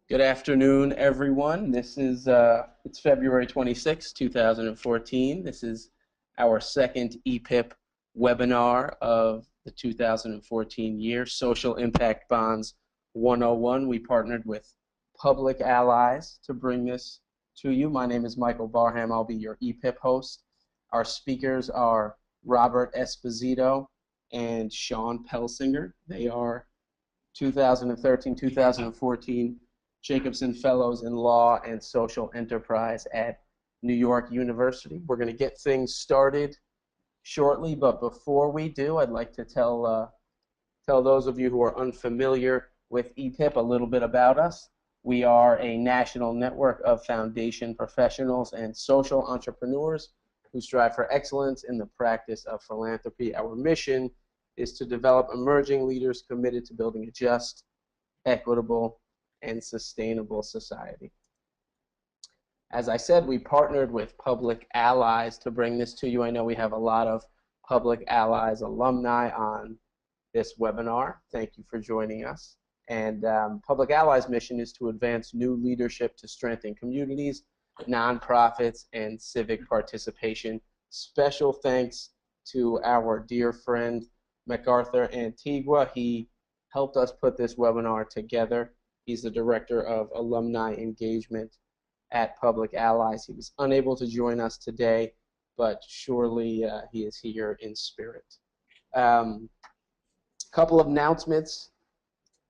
Good afternoon, everyone. This is it's February 26, 2014. This is our second EPIP webinar of the 2014 year, Social Impact Bonds 101. We partnered with Public Allies to bring this to you. My name is Michael Barham. I'll be your EPIP host. Our speakers are Robert Esposito and Shawn Pelsinger. They are 2013-2014 Jacobson Fellows in Law and Social Enterprise at New York University. We're going to get things started shortly, but before we do, I'd like to tell those of you who are unfamiliar with EPIP a little bit about us. We are a national network of foundation professionals and social entrepreneurs who strive for excellence in the practice of philanthropy. Our mission is to develop emerging leaders committed to building a just, equitable, and sustainable society. As I said, we partnered with Public Allies to bring this to you. I know we have a lot of Public Allies alumni on this webinar. Thank you for joining us. And Public Allies' mission is to advance new leadership to strengthen communities, nonprofits, and civic participation. Special thanks to our dear friend MacArthur Antigua. He helped us put this webinar together. He's the Director of Alumni Engagement at Public Allies. He was unable to join us today, but surely he is here in spirit. Couple of announcements.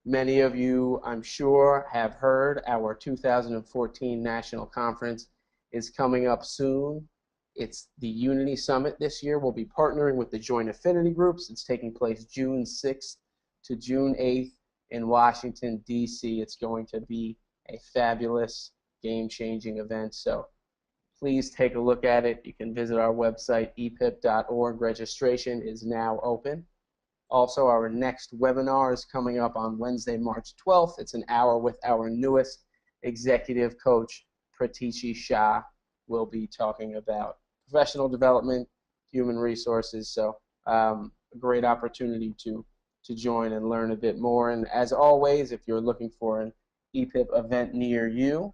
Many of you, I'm sure, have heard our 2014 National Conference is coming up soon. It's the Unity Summit this year. We'll be partnering with the Joint Affinity Groups. It's taking place June 6th to June 8th. In Washington, D.C. It's going to be a fabulous, game-changing event, so please take a look at it. You can visit our website, epip.org. Registration is now open. Also, our next webinar is coming up on Wednesday, March 12th. It's an hour with our newest executive coach, Pratishi Shah. We'll be talking about professional development, human resources, so a great opportunity to join and learn a bit more. And as always, if you're looking for an EPIP event near you,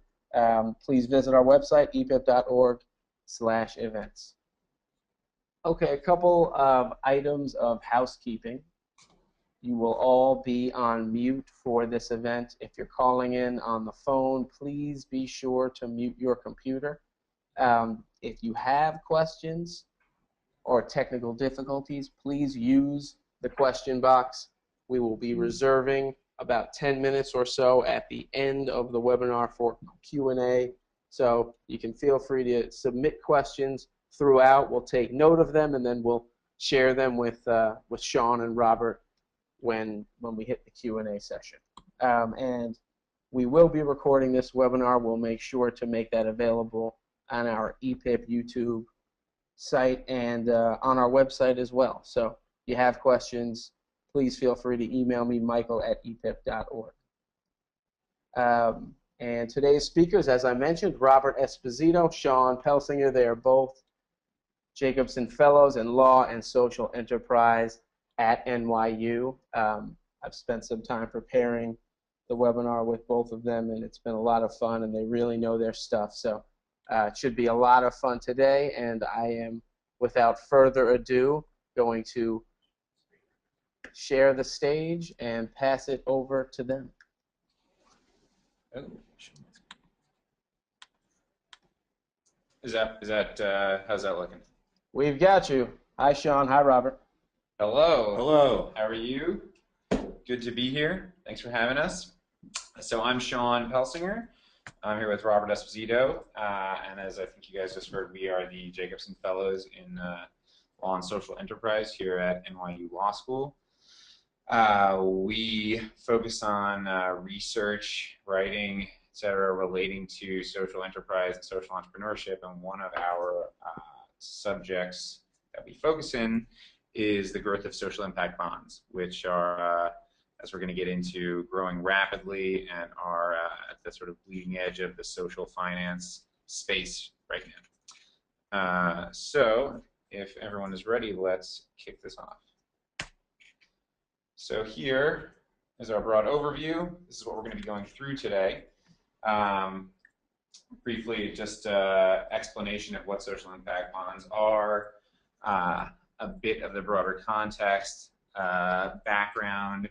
please visit our website, epip.org/events. Okay, a couple of items of housekeeping. You will all be on mute for this event. If you're calling in on the phone, please be sure to mute your computer. If you have questions or technical difficulties, please use the question box. We will be reserving about 10 minutes or so at the end of the webinar for Q&A, so you can feel free to submit questions throughout. We'll take note of them, and then we'll share them with Shawn and Robert when we hit the Q&A session. And we will be recording this webinar. We'll make sure to make that available on our EPIP YouTube site and on our website as well. So if you have questions, please feel free to email me, michael@epip.org. And today's speakers, as I mentioned, Robert Esposito, Shawn Pelsinger. They are both Jacobson Fellows in Law and Social Enterprise at NYU. I've spent some time preparing the webinar with both of them, and it's been a lot of fun, and they really know their stuff. So it should be a lot of fun today, and I am, without further ado, going to share the stage and pass it over to them. Is that how's that looking? We've got you. Hi, Shawn. Hi, Robert. Hello. Hello. How are you? Good to be here. Thanks for having us. So I'm Shawn Pelsinger. I'm here with Robert Esposito, and as I think you guys just heard, we are the Jacobson Fellows in Law and Social Enterprise here at NYU Law School. We focus on research, writing, etc., relating to social enterprise and social entrepreneurship, and one of our subjects that we focus in is the growth of social impact bonds, which are, as we're going to get into, growing rapidly and are at the sort of bleeding edge of the social finance space right now. So if everyone is ready, let's kick this off. So here is our broad overview. This is what we're going to be going through today. Briefly, just explanation of what social impact bonds are, a bit of the broader context, background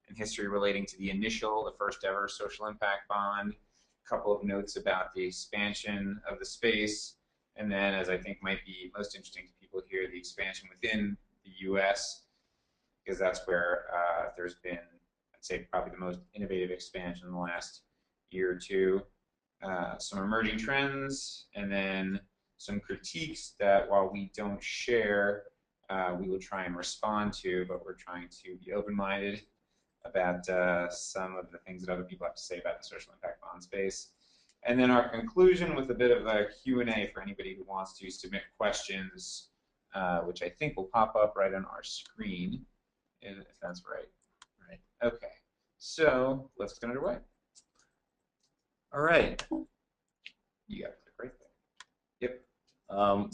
and history relating to the first ever social impact bond, a couple of notes about the expansion of the space, and then, as I think might be most interesting to people here, the expansion within the U.S., because that's where there's been, I'd say, probably the most innovative expansion in the last year or two. Some emerging trends, and then some critiques that, while we don't share, we will try and respond to, but we're trying to be open-minded about some of the things that other people have to say about the social impact bond space. And then our conclusion with a bit of a Q&A for anybody who wants to submit questions, which I think will pop up right on our screen, if that's right. Right. Okay. So let's get underway. All right. You got the great thing. Yep.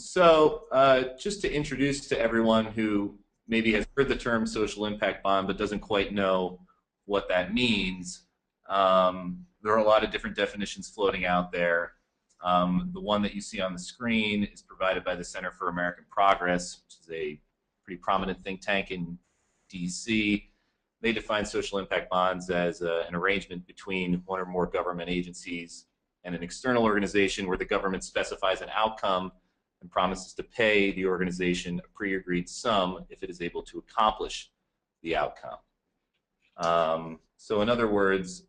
Just to introduce to everyone who maybe has heard the term social impact bond but doesn't quite know what that means, there are a lot of different definitions floating out there. The one that you see on the screen is provided by the Center for American Progress, which is a pretty prominent think tank in DC. They define social impact bonds as an arrangement between one or more government agencies and an external organization where the government specifies an outcome and promises to pay the organization a pre-agreed sum if it is able to accomplish the outcome. So in other words,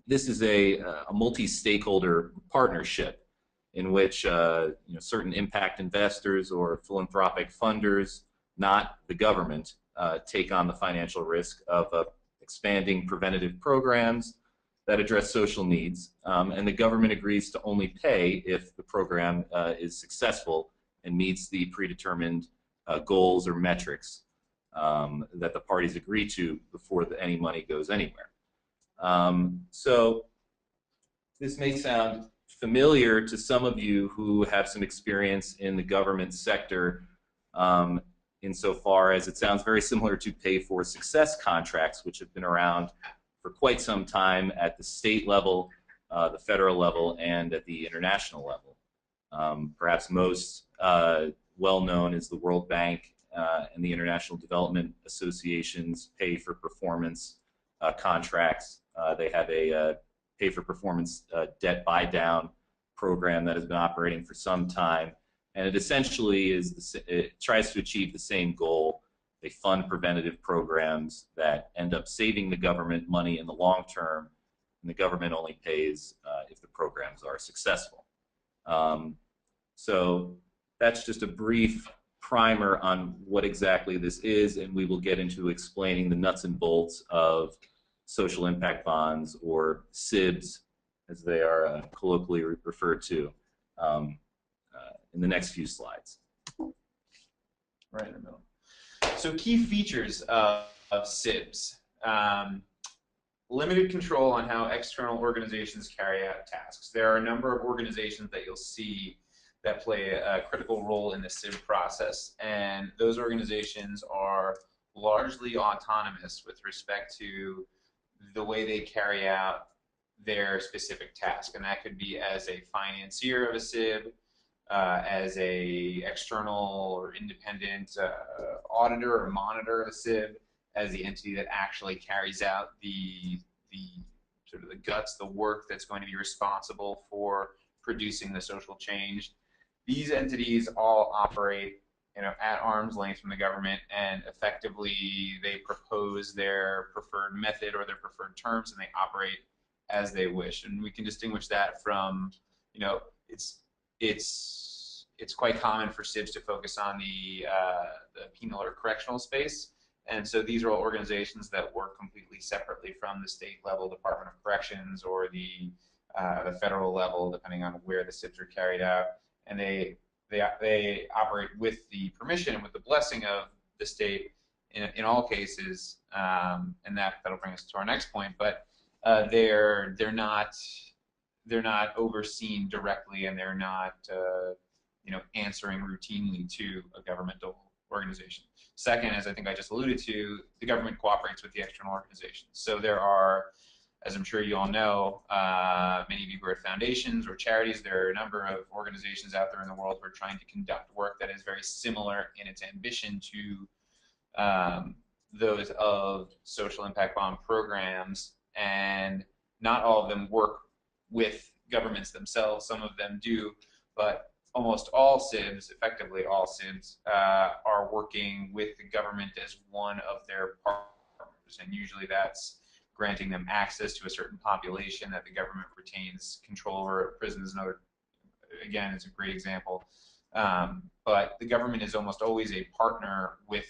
this is a multi-stakeholder partnership in which certain impact investors or philanthropic funders, not the government, take on the financial risk of expanding preventative programs that address social needs, and the government agrees to only pay if the program is successful and meets the predetermined goals or metrics that the parties agree to before any money goes anywhere. So this may sound familiar to some of you who have some experience in the government sector, insofar as it sounds very similar to pay-for-success contracts, which have been around for quite some time at the state level, the federal level, and at the international level. Perhaps most well-known is the World Bank and the International Development Association's pay-for-performance contracts. They have a pay-for-performance debt buy-down program that has been operating for some time. And it essentially it tries to achieve the same goal. They fund preventative programs that end up saving the government money in the long term, and the government only pays if the programs are successful. So that's just a brief primer on what exactly this is, and we will get into explaining the nuts and bolts of social impact bonds, or SIBs, as they are colloquially referred to, in the next few slides. Right in the middle. So key features of SIBs. Limited control on how external organizations carry out tasks. There are a number of organizations that you'll see that play a critical role in the SIB process, and those organizations are largely autonomous with respect to the way they carry out their specific task, and that could be as a financier of a SIB, as a external or independent auditor or monitor of a SIB, as the entity that actually carries out the sort of the guts, the work that's going to be responsible for producing the social change. These entities all operate, at arm's length from the government, and effectively they propose their preferred method or their preferred terms, and they operate as they wish. And we can distinguish that from, it's quite common for SIBs to focus on the penal or correctional space, and so these are all organizations that work completely separately from the state level Department of Corrections or the federal level, depending on where the SIBs are carried out, and they operate with the permission and with the blessing of the state in all cases, and that'll bring us to our next point. But they're not overseen directly, and they're not answering routinely to a governmental organization. Second, as I think I just alluded to, the government cooperates with the external organizations. So there are as I'm sure you all know, many of you who are foundations or charities, there are a number of organizations out there in the world who are trying to conduct work that is very similar in its ambition to those of social impact bond programs, and not all of them work with governments themselves. Some of them do, but almost all SIBs, effectively all SIBs, are working with the government as one of their partners, and usually that's granting them access to a certain population that the government retains control over. Prison is another, again, it's a great example. But the government is almost always a partner with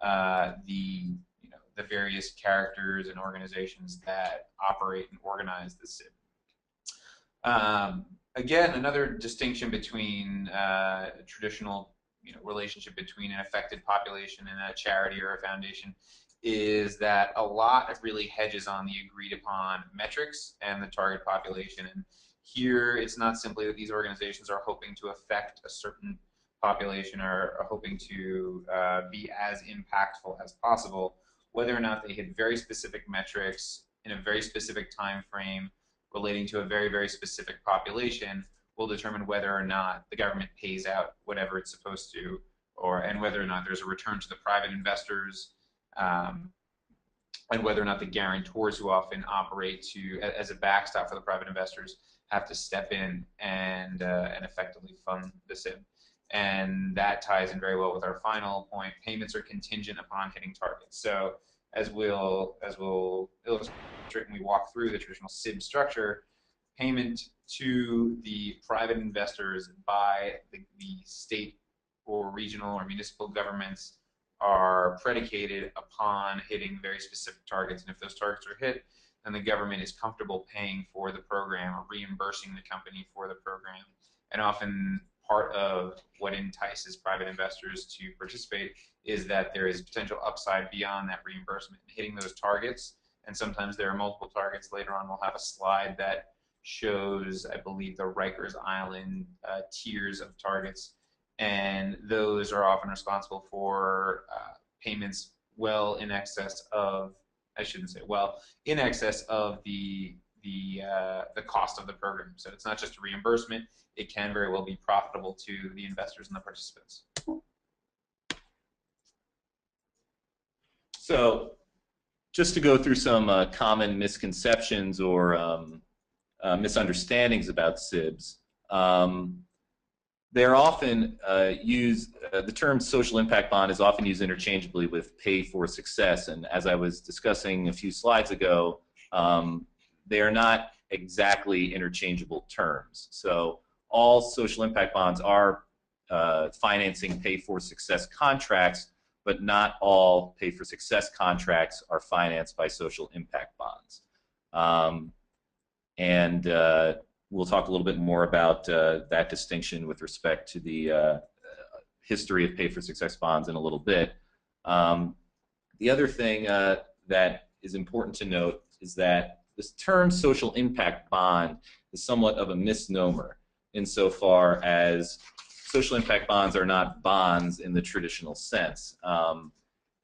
the various characters and organizations that operate and organize the SIB. Again, another distinction between a traditional relationship between an affected population and a charity or a foundation is that a lot of really hedges on the agreed upon metrics and the target population. And here it's not simply that these organizations are hoping to affect a certain population or are hoping to be as impactful as possible. Whether or not they hit very specific metrics in a very specific time frame relating to a very, very specific population will determine whether or not the government pays out whatever it's supposed to, and whether or not there's a return to the private investors, and whether or not the guarantors who often operate as a backstop for the private investors have to step in and effectively fund the SIB. And that ties in very well with our final point. Payments are contingent upon hitting targets. So as we'll illustrate when we walk through the traditional SIB structure, payment to the private investors by the state or regional or municipal governments are predicated upon hitting very specific targets. And if those targets are hit, then the government is comfortable paying for the program or reimbursing the company for the program. And often part of what entices private investors to participate is that there is potential upside beyond that reimbursement, hitting those targets. And sometimes there are multiple targets. Later on, we'll have a slide that shows, I believe, the Rikers Island tiers of targets. And those are often responsible for payments well in excess of, I shouldn't say well, in excess of the cost of the program. So it's not just a reimbursement, it can very well be profitable to the investors and the participants. So just to go through some common misconceptions or misunderstandings about SIBs. They're often used, the term social impact bond is often used interchangeably with pay for success, and as I was discussing a few slides ago, they are not exactly interchangeable terms. So all social impact bonds are financing pay for success contracts, but not all pay for success contracts are financed by social impact bonds. We'll talk a little bit more about that distinction with respect to the history of pay for success bonds in a little bit. The other thing that is important to note is that this term social impact bond is somewhat of a misnomer insofar as social impact bonds are not bonds in the traditional sense.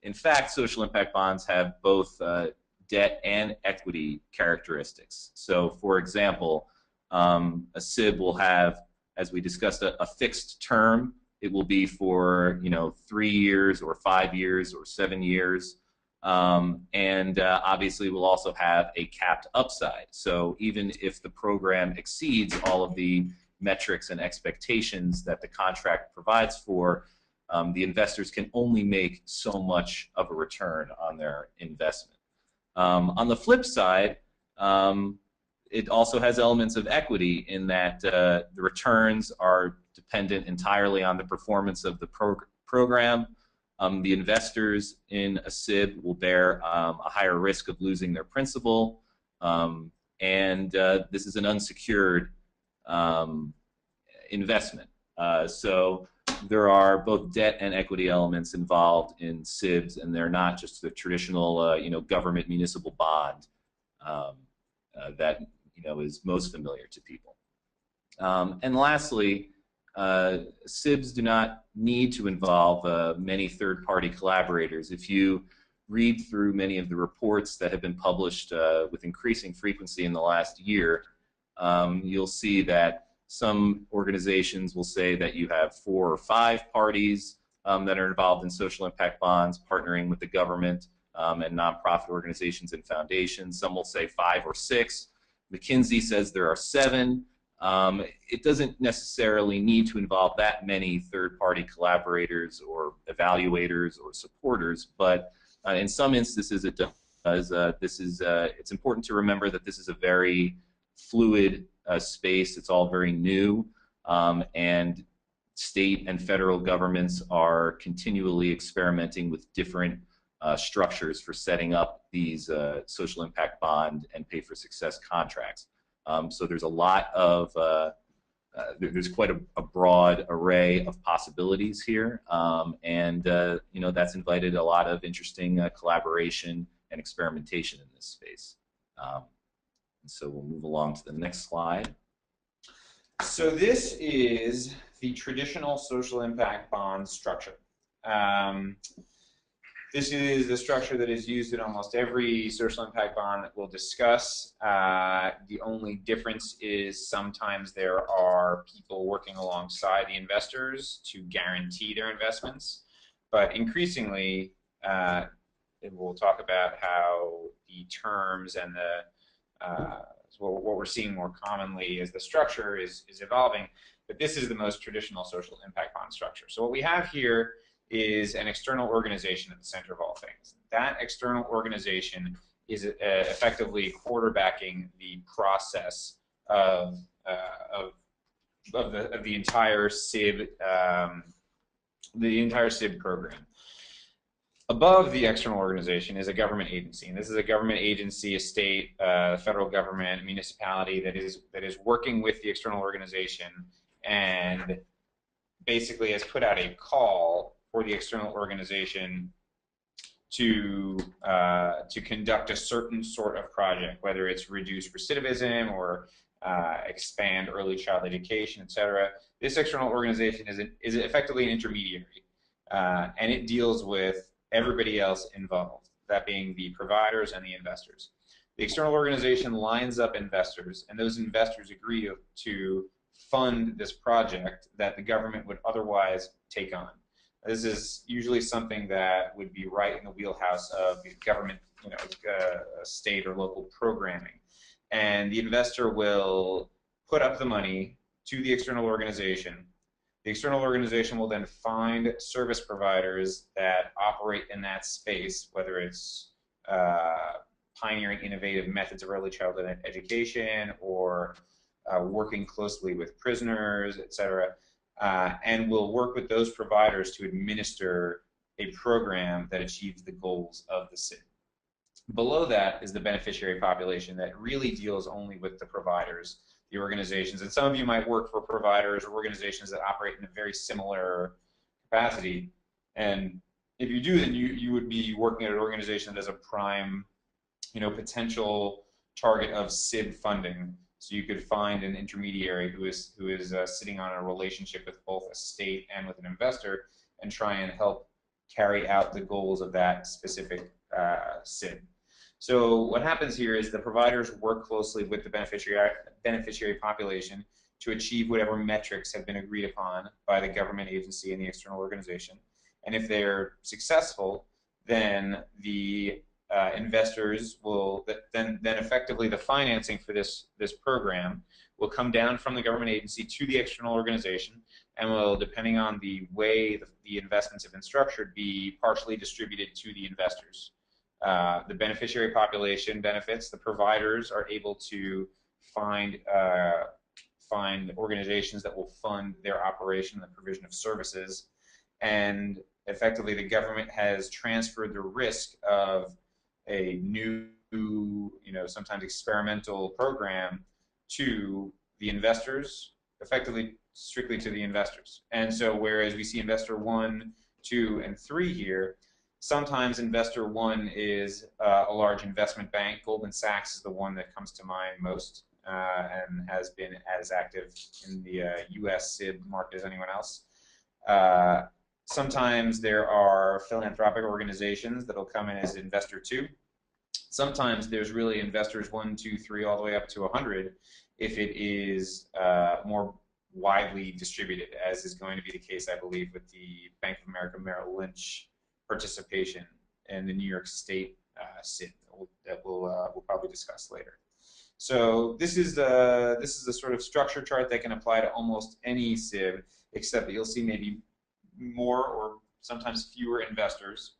In fact, social impact bonds have both debt and equity characteristics. So, for example, a SIB will have, as we discussed, a fixed term. It will be for 3 years or 5 years or 7 years, and obviously we'll also have a capped upside. So even if the program exceeds all of the metrics and expectations that the contract provides for, the investors can only make so much of a return on their investment. On the flip side, it also has elements of equity in that the returns are dependent entirely on the performance of the program. The investors in a SIB will bear a higher risk of losing their principal, and this is an unsecured investment. So there are both debt and equity elements involved in SIBs, and they're not just the traditional government municipal bond that is most familiar to people. And lastly, SIBs do not need to involve many third-party collaborators. If you read through many of the reports that have been published with increasing frequency in the last year, you'll see that some organizations will say that you have 4 or 5 parties that are involved in social impact bonds, partnering with the government and nonprofit organizations and foundations. Some will say 5 or 6. McKinsey says there are 7. It doesn't necessarily need to involve that many third-party collaborators or evaluators or supporters, but in some instances it does. It's important to remember that this is a very fluid space. It's all very new, and state and federal governments are continually experimenting with different structures for setting up these social impact bond and pay for success contracts. So there's a lot of there's quite a broad array of possibilities here, and you know, that's invited a lot of interesting collaboration and experimentation in this space. So we'll move along to the next slide. So this is the traditional social impact bond structure. This is the structure that is used in almost every social impact bond that we'll discuss. The only difference is sometimes there are people working alongside the investors to guarantee their investments, but increasingly we'll talk about how the terms and the what we're seeing more commonly as the structure is evolving, but this is the most traditional social impact bond structure. So what we have here is an external organization at the center of all things. That external organization is effectively quarterbacking the process of the entire SIB program. Above the external organization is a government agency, and this is a government agency, a state, federal government, municipality that is working with the external organization and basically has put out a call for the external organization to conduct a certain sort of project, whether it's reduce recidivism or expand early child education, etc. This external organization is effectively an intermediary, and it deals with everybody else involved, that being the providers and the investors. The external organization lines up investors, and those investors agree to fund this project that the government would otherwise take on. This is usually something that would be right in the wheelhouse of government, state or local programming. And the investor will put up the money to the external organization. The external organization will then find service providers that operate in that space, whether it's pioneering innovative methods of early childhood education or working closely with prisoners, etc. And we'll work with those providers to administer a program that achieves the goals of the SIB. Below that is the beneficiary population that really deals only with the providers, the organizations. And some of you might work for providers or organizations that operate in a very similar capacity. And if you do, then you would be working at an organization that is a prime, potential target of SIB funding. So you could find an intermediary who is sitting on a relationship with both a state and with an investor and try and help carry out the goals of that specific SIB. So what happens here is the providers work closely with the beneficiary population to achieve whatever metrics have been agreed upon by the government agency and the external organization. And if they're successful, then the investors will then effectively the financing for this program will come down from the government agency to the external organization and will, depending on the way the investments have been structured, be partially distributed to the investors. The beneficiary population benefits. The providers are able to find organizations that will fund their operation, the provision of services, and effectively the government has transferred the risk of a new, sometimes experimental program to the investors, effectively strictly to the investors. And so whereas we see investor 1, 2, and 3 here, sometimes investor 1 is a large investment bank. Goldman Sachs is the one that comes to mind most and has been as active in the US SIB market as anyone else. Sometimes there are philanthropic organizations that'll come in as investor 2. Sometimes there's really investors 1, 2, 3, all the way up to 100 if it is more widely distributed, as is going to be the case, I believe, with the Bank of America Merrill Lynch participation in the New York State SIB that we'll probably discuss later. So this is a sort of structure chart that can apply to almost any SIB, except that you'll see maybe more or sometimes fewer investors.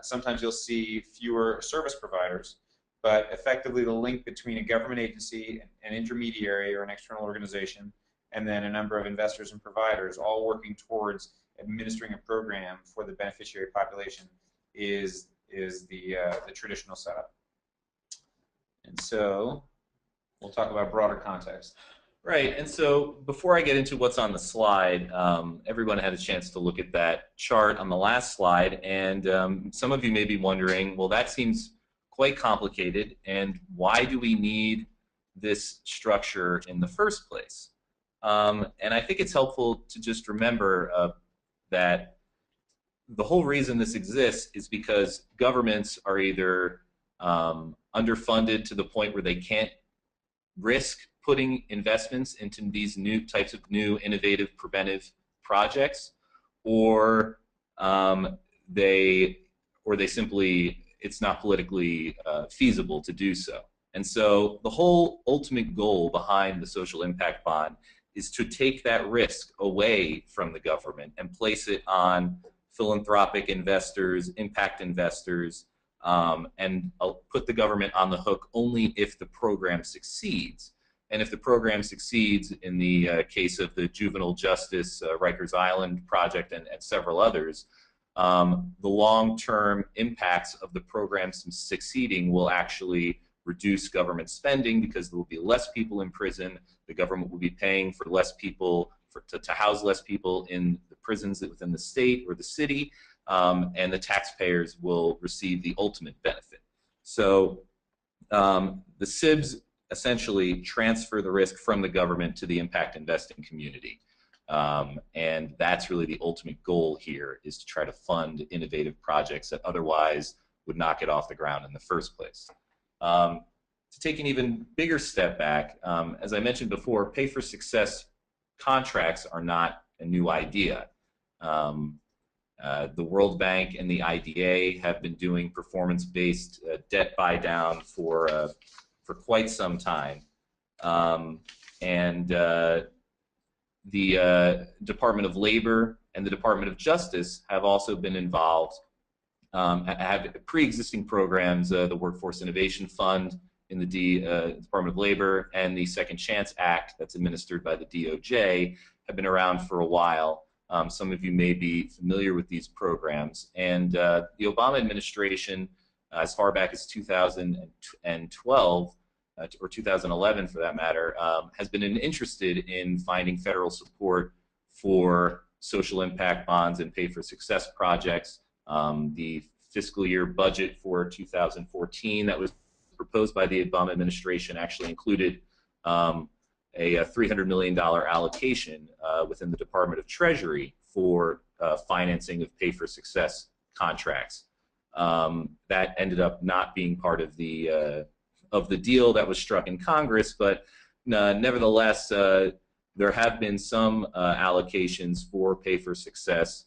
Sometimes you'll see fewer service providers, but effectively the link between a government agency, an intermediary or an external organization, and then a number of investors and providers all working towards administering a program for the beneficiary population is the traditional setup. And so we'll talk about broader context. Right, and so before I get into what's on the slide, everyone had a chance to look at that chart on the last slide, and some of you may be wondering, well, that seems quite complicated, and why do we need this structure in the first place? And I think it's helpful to just remember that the whole reason this exists is because governments are either underfunded to the point where they can't risk putting investments into these new types of new innovative preventive projects, or they simply, it's not politically feasible to do so. And so the whole ultimate goal behind the social impact bond is to take that risk away from the government and place it on philanthropic investors, impact investors, and put the government on the hook only if the program succeeds. And if the program succeeds, in the case of the Juvenile Justice Rikers Island project and several others, the long-term impacts of the program succeeding will actually reduce government spending because there will be less people in prison. The government will be paying for less people, to house less people in the prisons within the state or the city, and the taxpayers will receive the ultimate benefit. So the SIBs essentially transfer the risk from the government to the impact investing community. And that's really the ultimate goal here, is to try to fund innovative projects that otherwise would not get off the ground in the first place. To take an even bigger step back, as I mentioned before, pay for success contracts are not a new idea. The World Bank and the IDA have been doing performance-based debt buy-down for quite some time, and the Department of Labor and the Department of Justice have also been involved, have pre-existing programs, the Workforce Innovation Fund in the Department of Labor and the Second Chance Act that's administered by the DOJ have been around for a while. Some of you may be familiar with these programs, and the Obama administration, as far back as 2012, or 2011 for that matter, has been interested in finding federal support for social impact bonds and pay for success projects. The fiscal year budget for 2014 that was proposed by the Obama administration actually included a $300 million allocation within the Department of Treasury for financing of pay for success contracts. That ended up not being part of the deal that was struck in Congress, but nevertheless, there have been some allocations for pay for success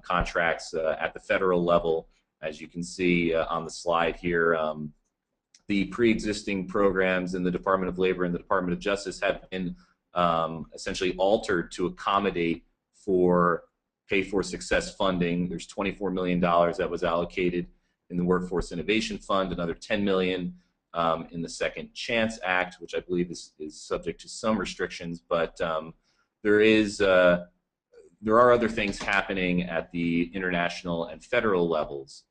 contracts at the federal level. As you can see on the slide here, the pre-existing programs in the Department of Labor and the Department of Justice have been essentially altered to accommodate for pay for success funding. There's $24 million that was allocated in the Workforce Innovation Fund, another $10 million in the Second Chance Act, which I believe is subject to some restrictions, but there are other things happening at the international and federal levels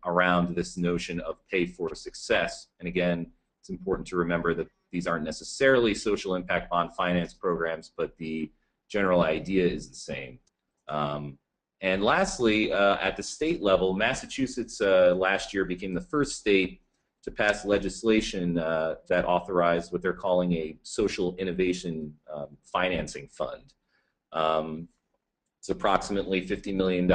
around this notion of pay for success. And again, it's important to remember that these aren't necessarily social impact bond finance programs, but the general idea is the same. And lastly, at the state level, Massachusetts last year became the first state to pass legislation that authorized what they're calling a social innovation financing fund. It's approximately $50 million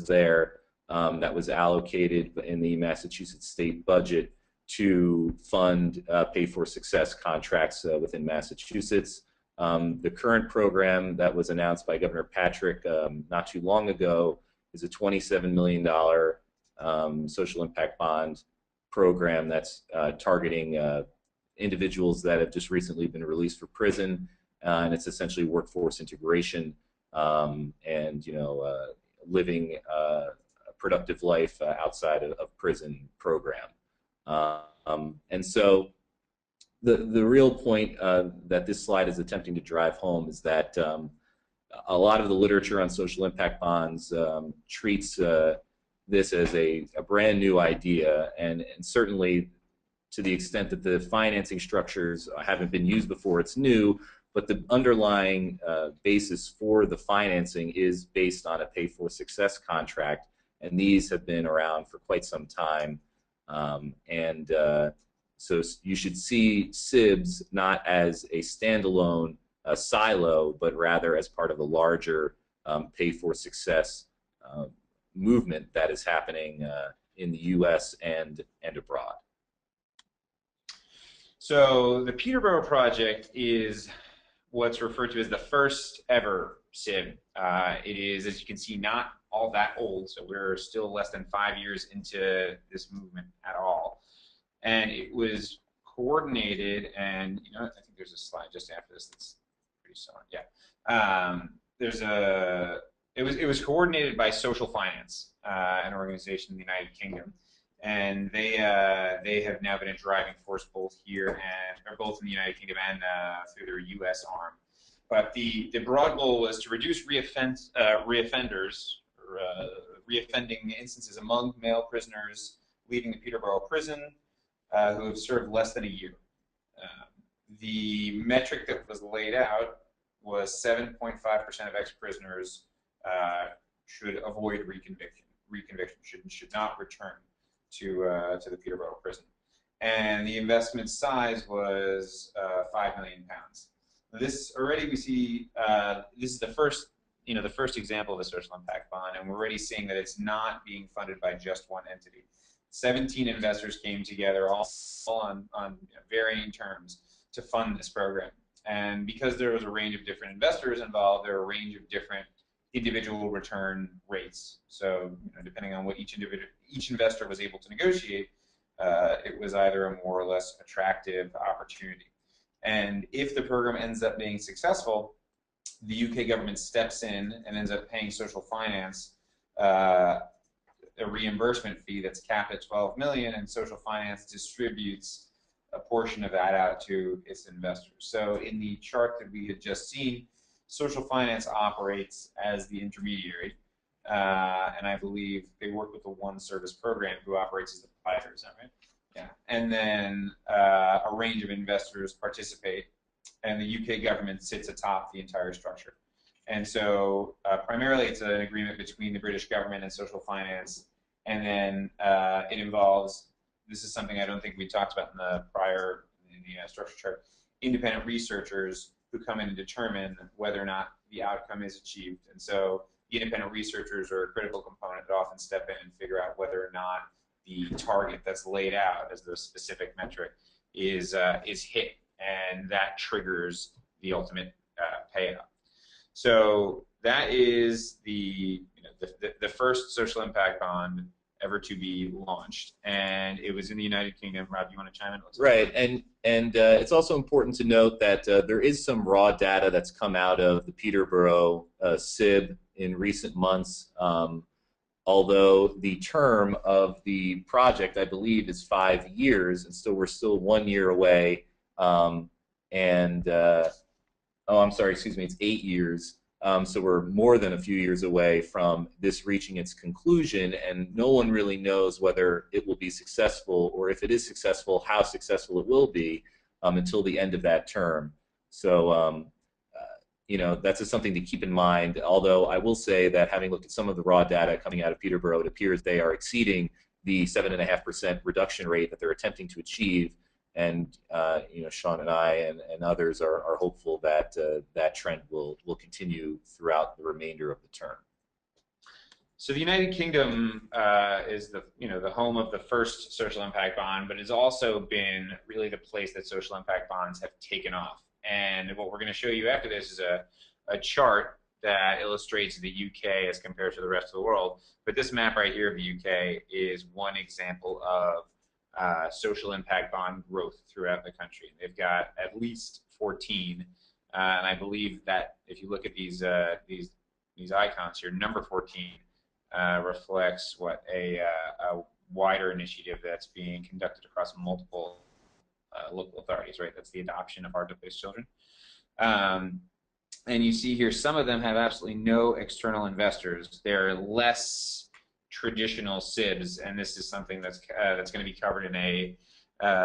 there that was allocated in the Massachusetts state budget to fund pay for success contracts within Massachusetts. The current program that was announced by Governor Patrick not too long ago is a $27 million social impact bond program that's targeting individuals that have just recently been released from prison, and it's essentially workforce integration and living a productive life outside of prison program. And so the real point that this slide is attempting to drive home is that a lot of the literature on social impact bonds treats this as a brand new idea, and certainly to the extent that the financing structures haven't been used before, it's new, but the underlying basis for the financing is based on a pay for success contract, and these have been around for quite some time. So you should see SIBs not as a standalone silo, but rather as part of a larger pay for success movement that is happening in the U.S. and abroad. So the Peterborough Project is what's referred to as the first ever SIB. It is, as you can see, not all that old, so we're still less than 5 years into this movement at all. And it was coordinated, and I think there's a slide just after this that's pretty similar. Yeah, it was coordinated by Social Finance, an organization in the United Kingdom, and they have now been a driving force both here or both in the United Kingdom and through their U.S. arm. But the broad goal was to reduce reoffending instances among male prisoners leaving the Peterborough prison who have served less than a year. The metric that was laid out was 7.5% of ex-prisoners should avoid reconviction, should not return to the Peterborough prison. And the investment size was £5 million. This already we see this is the first example of a social impact bond, and we're already seeing that it's not being funded by just one entity. 17 investors came together, all on varying terms, to fund this program. And because there was a range of different investors involved, there were a range of different individual return rates. So depending on what each investor was able to negotiate, it was either a more or less attractive opportunity. And if the program ends up being successful, the UK government steps in and ends up paying social finance a reimbursement fee that's capped at $12 million, and social finance distributes a portion of that out to its investors. So in the chart that we had just seen, social finance operates as the intermediary, and I believe they work with the One Service Program, who operates as the provider. Is that right? Yeah. And then a range of investors participate, and the UK government sits atop the entire structure. And so primarily it's an agreement between the British government and social finance, and then it involves, this is something I don't think we talked about in the structure chart, independent researchers who come in and determine whether or not the outcome is achieved. And so the independent researchers are a critical component that often step in and figure out whether or not the target that's laid out as the specific metric is hit, and that triggers the ultimate payout. So that is the first social impact bond ever to be launched, and it was in the United Kingdom. Rob, you want to chime in? Right, and it's also important to note that there is some raw data that's come out of the Peterborough SIB in recent months, although the term of the project, I believe, is 5 years, and so we're still 1 year away, oh, I'm sorry, excuse me, it's 8 years. So we're more than a few years away from this reaching its conclusion, and no one really knows whether it will be successful, or if it is successful, how successful it will be until the end of that term. So, that's just something to keep in mind, although I will say that having looked at some of the raw data coming out of Peterborough, it appears they are exceeding the 7.5% reduction rate that they're attempting to achieve, and Shawn and I and others are hopeful that that trend will continue throughout the remainder of the term. So the United Kingdom is the home of the first social impact bond, but it's also been really the place that social impact bonds have taken off. And what we're going to show you after this is a chart that illustrates the UK as compared to the rest of the world. But this map right here of the UK is one example of social impact bond growth throughout the country. They've got at least 14, and I believe that if you look at these icons here, number 14 reflects what a wider initiative that's being conducted across multiple local authorities, right? That's the adoption of hard-to-place children. And you see here, some of them have absolutely no external investors. They're less traditional SIBs, and this is something that's going to be covered in a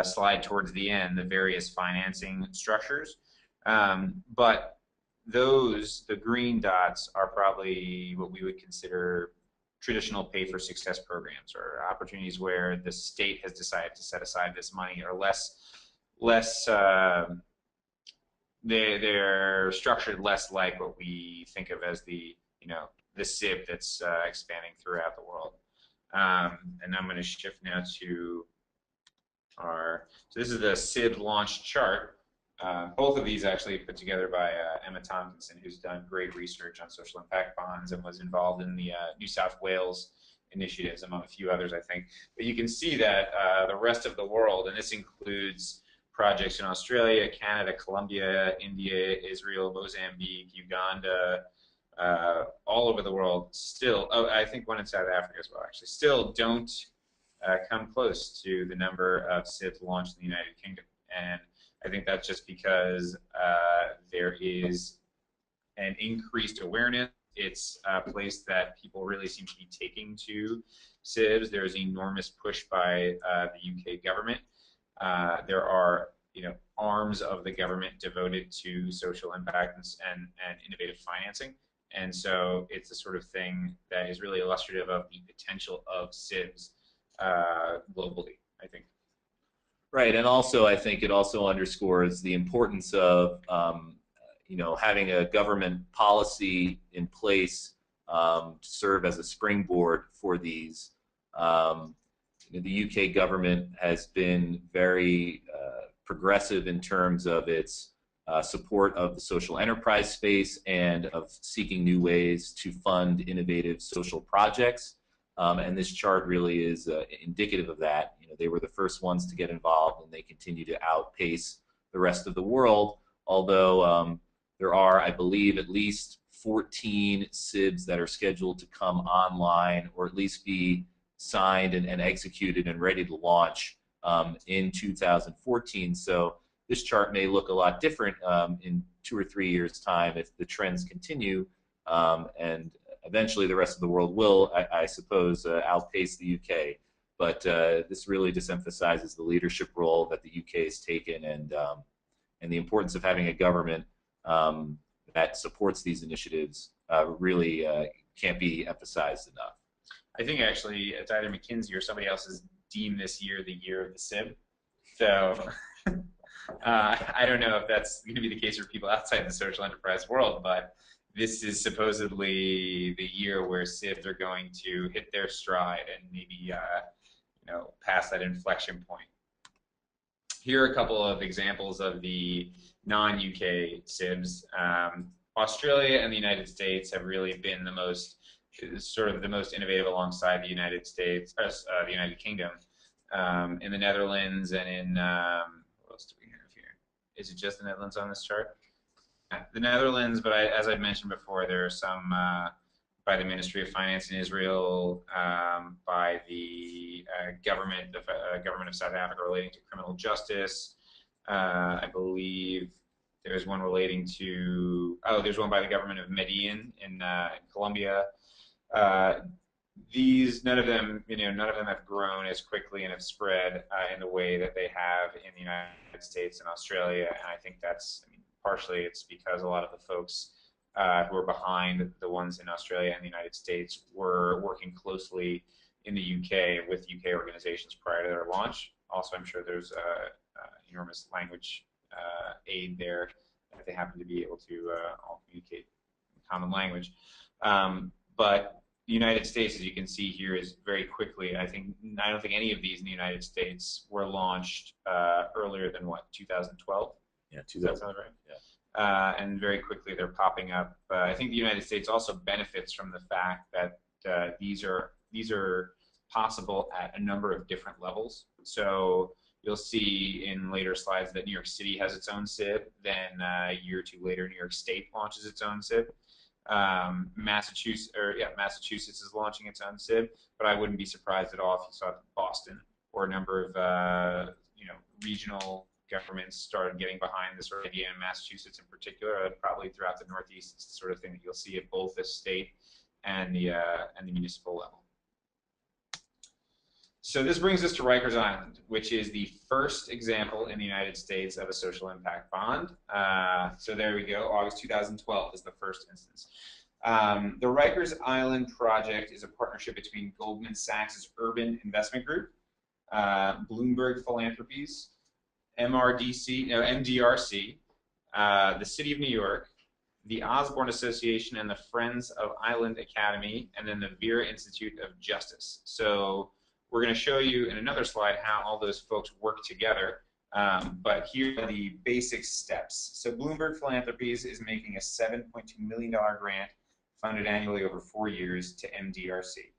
slide towards the end, the various financing structures. But the green dots are probably what we would consider traditional pay-for-success programs, or opportunities where the state has decided to set aside this money, or they're structured less like what we think of as the SIB that's expanding throughout the world. And I'm going to shift now to so this is the SIB launch chart. Both of these actually put together by Emma Tompkinson, who's done great research on social impact bonds and was involved in the New South Wales initiatives, among a few others, I think. But you can see that the rest of the world, and this includes projects in Australia, Canada, Colombia, India, Israel, Mozambique, Uganda, all over the world, still, I think one in South Africa as well, actually, still don't come close to the number of SIBs launched in the United Kingdom. And I think that's just because there is an increased awareness. It's a place that people really seem to be taking to SIBs. There's enormous push by the UK government. There are arms of the government devoted to social impact and innovative financing. And so it's the sort of thing that is really illustrative of the potential of SIBs globally, I think. Right, and also I think it also underscores the importance of having a government policy in place to serve as a springboard for these. The UK government has been very progressive in terms of its support of the social enterprise space and of seeking new ways to fund innovative social projects. And this chart really is indicative of that. They were the first ones to get involved, and they continue to outpace the rest of the world, although there are, I believe, at least 14 SIBs that are scheduled to come online, or at least be signed and executed and ready to launch in 2014. So this chart may look a lot different in 2 or 3 years' time if the trends continue, and eventually the rest of the world will, I suppose, outpace the UK. But this really just emphasizes the leadership role that the UK has taken, and the importance of having a government that supports these initiatives really can't be emphasized enough. I think actually it's either McKinsey or somebody else has deemed this year the year of the SIB. So I don't know if that's going to be the case for people outside the social enterprise world, but this is supposedly the year where SIBs are going to hit their stride and maybe pass that inflection point. Here are a couple of examples of the non-UK SIBs. Australia and the United States have really been the most innovative alongside the United States, the United Kingdom. In the Netherlands and in what else do we have here? Is it just the Netherlands on this chart? The Netherlands, but as I mentioned before, there are some by the Ministry of Finance in Israel, by the government of South Africa relating to criminal justice. I believe there's one relating to there's one by the government of Medellin in Colombia. None of them have grown as quickly and have spread in the way that they have in the United States and Australia, and I think that's, partially it's because a lot of the folks who are behind the ones in Australia and the United States were working closely in the UK with UK organizations prior to their launch. Also, I'm sure there's enormous language aid there that they happen to be able to all communicate in common language. But the United States, as you can see here, is very quickly, I don't think any of these in the United States were launched earlier than what, 2012? Yeah, Does that sound right? Yeah. And very quickly they're popping up. I think the United States also benefits from the fact that these are possible at a number of different levels. So you'll see in later slides that New York City has its own SIB. Then a year or two later, New York State launches its own SIB. Massachusetts is launching its own SIB, but I wouldn't be surprised at all if you saw Boston or a number of regional governments started getting behind this sort of idea in Massachusetts in particular. Probably throughout the Northeast, it's the sort of thing that you'll see at both the state and the municipal level. So this brings us to Rikers Island, which is the first example in the United States of a social impact bond. So there we go. August 2012 is the first instance. The Rikers Island project is a partnership between Goldman Sachs' Urban Investment Group, Bloomberg Philanthropies, MDRC, the City of New York, the Osborne Association, and the Friends of Island Academy, and then the Vera Institute of Justice. So we're going to show you in another slide how all those folks work together, but here are the basic steps. So Bloomberg Philanthropies is making a $7.2 million grant funded annually over 4 years to MDRC.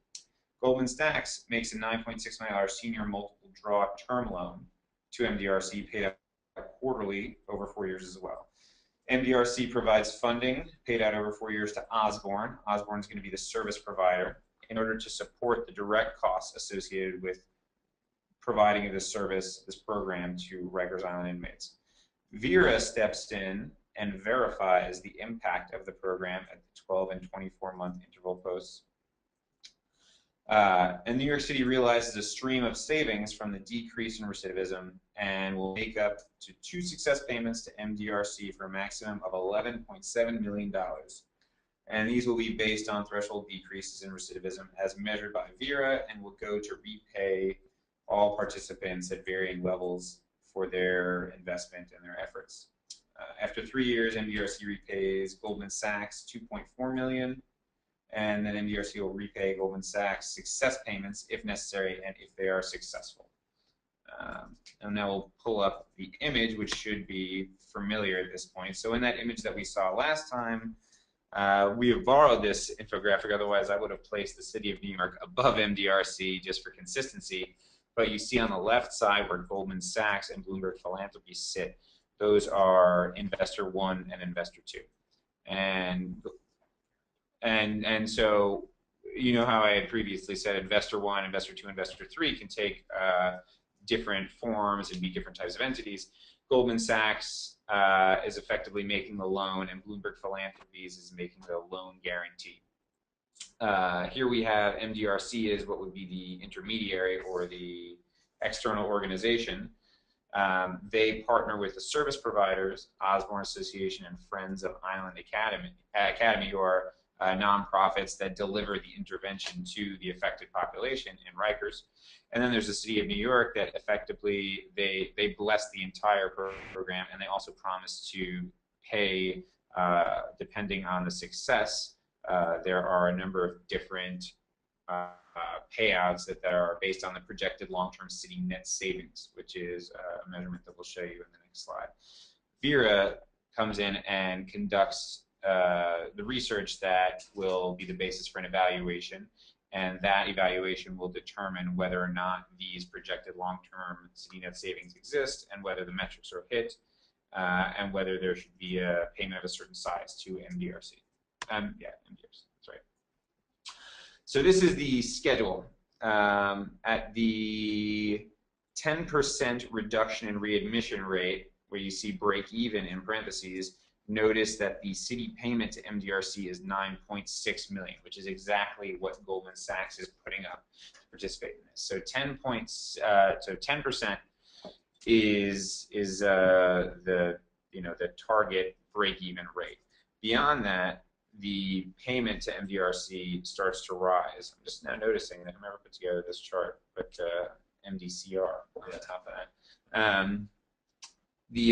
Goldman Sachs makes a $9.6 million senior multiple draw term loan to MDRC, paid out quarterly over 4 years as well. MDRC provides funding paid out over 4 years to Osborne. Osborne is going to be the service provider in order to support the direct costs associated with providing this service, this program to Rikers Island inmates. Vera steps in and verifies the impact of the program at the 12 and 24-month interval posts. And New York City realizes a stream of savings from the decrease in recidivism and will make up to 2 success payments to MDRC for a maximum of $11.7 million. And these will be based on threshold decreases in recidivism as measured by Vera and will go to repay all participants at varying levels for their investment and their efforts. After 3 years, MDRC repays Goldman Sachs $2.4 million, and then MDRC will repay Goldman Sachs success payments if necessary and if they are successful. And now we'll pull up the image, which should be familiar at this point. So in that image that we saw last time, we have borrowed this infographic, otherwise I would have placed the City of New York above MDRC just for consistency. But you see on the left side where Goldman Sachs and Bloomberg Philanthropy sit, those are Investor 1 and Investor 2. And so you know how I had previously said Investor 1, Investor 2, Investor 3 can take different forms and be different types of entities. Goldman Sachs is effectively making the loan, and Bloomberg Philanthropies is making the loan guarantee. Here we have MDRC is what would be the intermediary or the external organization. They partner with the service providers, Osborne Association and Friends of Island Academy, who are nonprofits that deliver the intervention to the affected population in Rikers. And then there's the City of New York that effectively they bless the entire program, and they also promise to pay depending on the success. There are a number of different payouts that are based on the projected long-term city net savings, which is a measurement that we'll show you in the next slide. Vera comes in and conducts the research that will be the basis for an evaluation, and that evaluation will determine whether or not these projected long-term city net savings exist and whether the metrics are hit and whether there should be a payment of a certain size to MDRC. Yeah, MDRC, that's right. So this is the schedule. At the 10% reduction in readmission rate, where you see break even in parentheses, notice that the city payment to MDRC is $9.6 million, which is exactly what Goldman Sachs is putting up to participate in this. So 10% is the target break even rate. Beyond that, the payment to MDRC starts to rise. I'm just now noticing that I've never put together this chart, but MDCR on the top of that.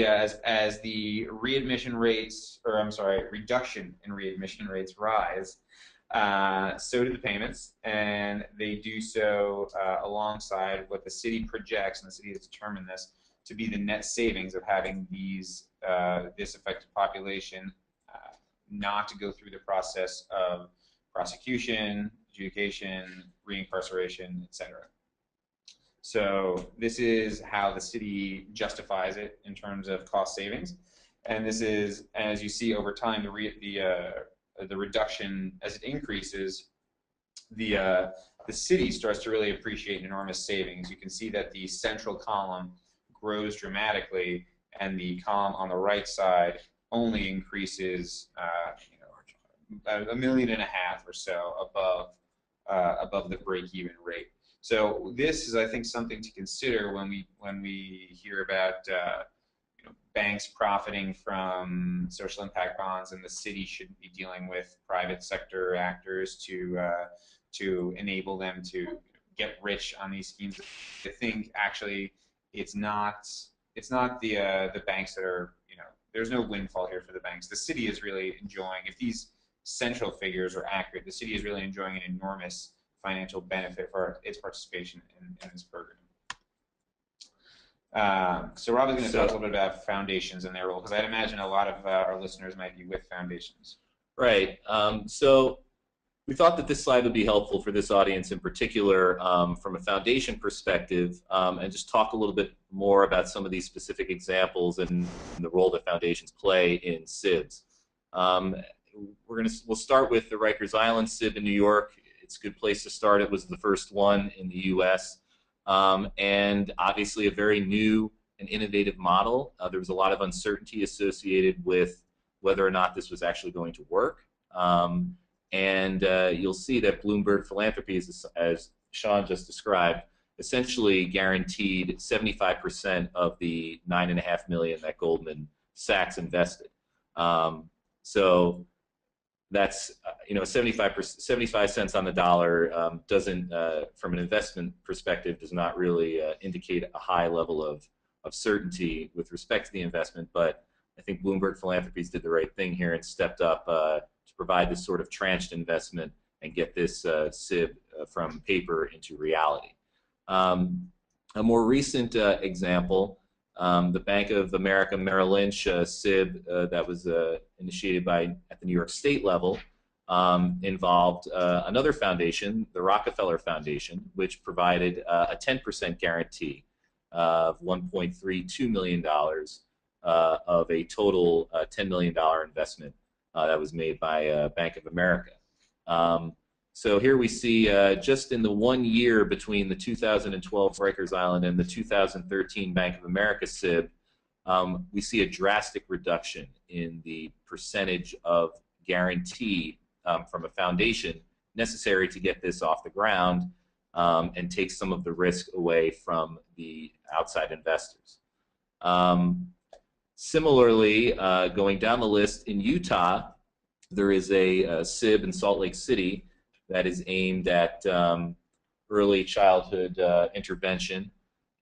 as the readmission rates, or I'm sorry, reduction in readmission rates rise, so do the payments, and they do so alongside what the city projects, and the city has determined this to be the net savings of having this affected population not to go through the process of prosecution, adjudication, reincarceration, etc. So this is how the city justifies it in terms of cost savings, and this is, as you see over time, the reduction as it increases, the city starts to really appreciate enormous savings. You can see that the central column grows dramatically, and the column on the right side only increases, about $1.5 million or so above the break-even rate. So this is, I think, something to consider when we hear about banks profiting from social impact bonds, and the city shouldn't be dealing with private sector actors to enable them to get rich on these schemes. I think actually it's not the banks that are, there's no windfall here for the banks. The city is really enjoying, if these central figures are accurate, the city is really enjoying an enormous financial benefit for its participation in this program. So Rob is going to talk a little bit about foundations and their role, because I'd imagine a lot of our listeners might be with foundations. Right. So we thought that this slide would be helpful for this audience in particular from a foundation perspective, and just talk a little bit more about some of these specific examples and the role that foundations play in SIBs. We'll start with the Rikers Island SIB in New York. It's a good place to start. It was the first one in the U.S. And obviously a very new and innovative model. There was a lot of uncertainty associated with whether or not this was actually going to work. And you'll see that Bloomberg Philanthropy, as Shawn just described, essentially guaranteed 75% of the $9.5 million that Goldman Sachs invested. So that's 75 cents on the dollar doesn't, from an investment perspective, does not really indicate a high level of certainty with respect to the investment. But I think Bloomberg Philanthropies did the right thing here and stepped up to provide this sort of tranched investment and get this SIB from paper into reality. A more recent example, the Bank of America Merrill Lynch SIB that was initiated at the New York State level involved another foundation, the Rockefeller Foundation, which provided a 10% guarantee of $1.32 million of a total $10 million investment that was made by Bank of America. So here we see just in the 1 year between the 2012 Rikers Island and the 2013 Bank of America SIB, we see a drastic reduction in the percentage of guarantee from a foundation necessary to get this off the ground and take some of the risk away from the outside investors. Similarly, going down the list, in Utah, there is a SIB in Salt Lake City that is aimed at early childhood intervention,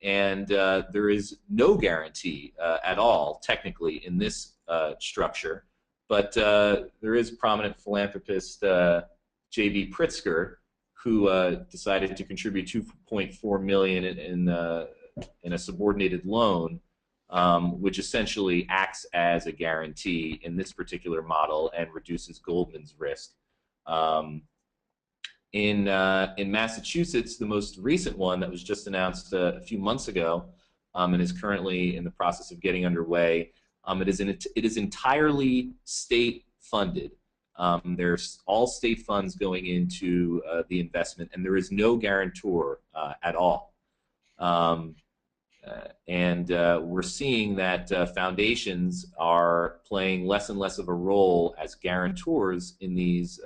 and there is no guarantee at all, technically, in this structure. But there is prominent philanthropist J.B. Pritzker, who decided to contribute $2.4 million in a subordinated loan, which essentially acts as a guarantee in this particular model and reduces Goldman's risk. In Massachusetts, the most recent one that was just announced a few months ago and is currently in the process of getting underway, it is entirely state funded. There's all state funds going into the investment, and there is no guarantor at all. We're seeing that foundations are playing less and less of a role as guarantors in these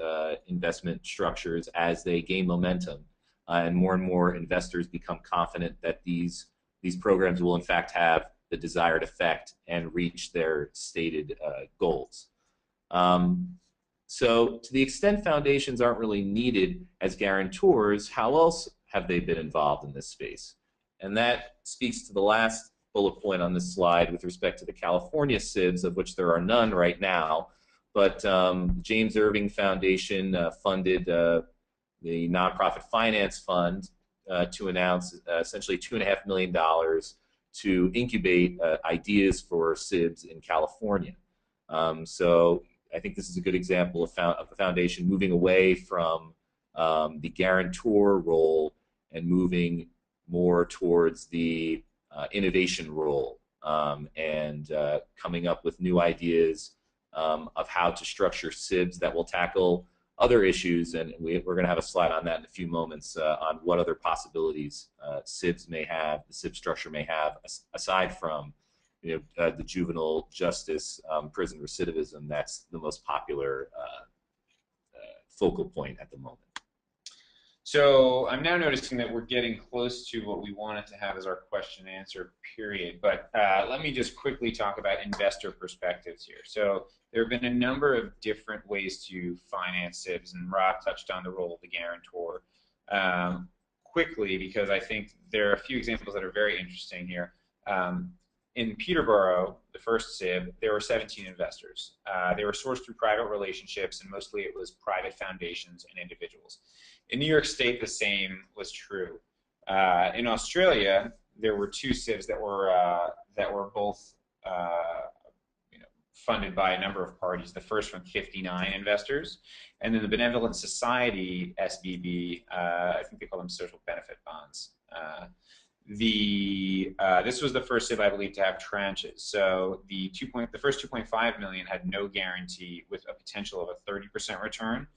investment structures as they gain momentum, and more investors become confident that these programs will in fact have the desired effect and reach their stated goals. So to the extent foundations aren't really needed as guarantors, how else have they been involved in this space? And that speaks to the last bullet point on this slide with respect to the California SIBs, of which there are none right now. But the James Irving Foundation funded the Nonprofit Finance Fund to announce essentially $2.5 million to incubate ideas for SIBs in California. So I think this is a good example of the foundation moving away from the guarantor role and moving more towards the innovation role and coming up with new ideas of how to structure SIBs that will tackle other issues, and we're going to have a slide on that in a few moments on what other possibilities SIBs may have, the SIB structure may have, aside from the juvenile justice prison recidivism. That's the most popular focal point at the moment. So I'm now noticing that we're getting close to what we wanted to have as our question and answer period, but let me just quickly talk about investor perspectives here. So there have been a number of different ways to finance SIBs, and Rob touched on the role of the guarantor quickly, because I think there are a few examples that are very interesting here. In Peterborough, the first SIB, there were 17 investors. They were sourced through private relationships, and mostly it was private foundations and individuals. In New York State, the same was true. In Australia, there were two SIBs that were both funded by a number of parties. The first from 59 investors, and then the Benevolent Society SBB. I think they call them social benefit bonds. This was the first SIB, I believe, to have tranches. So the first 2.5 million had no guarantee with a potential of a 30% return,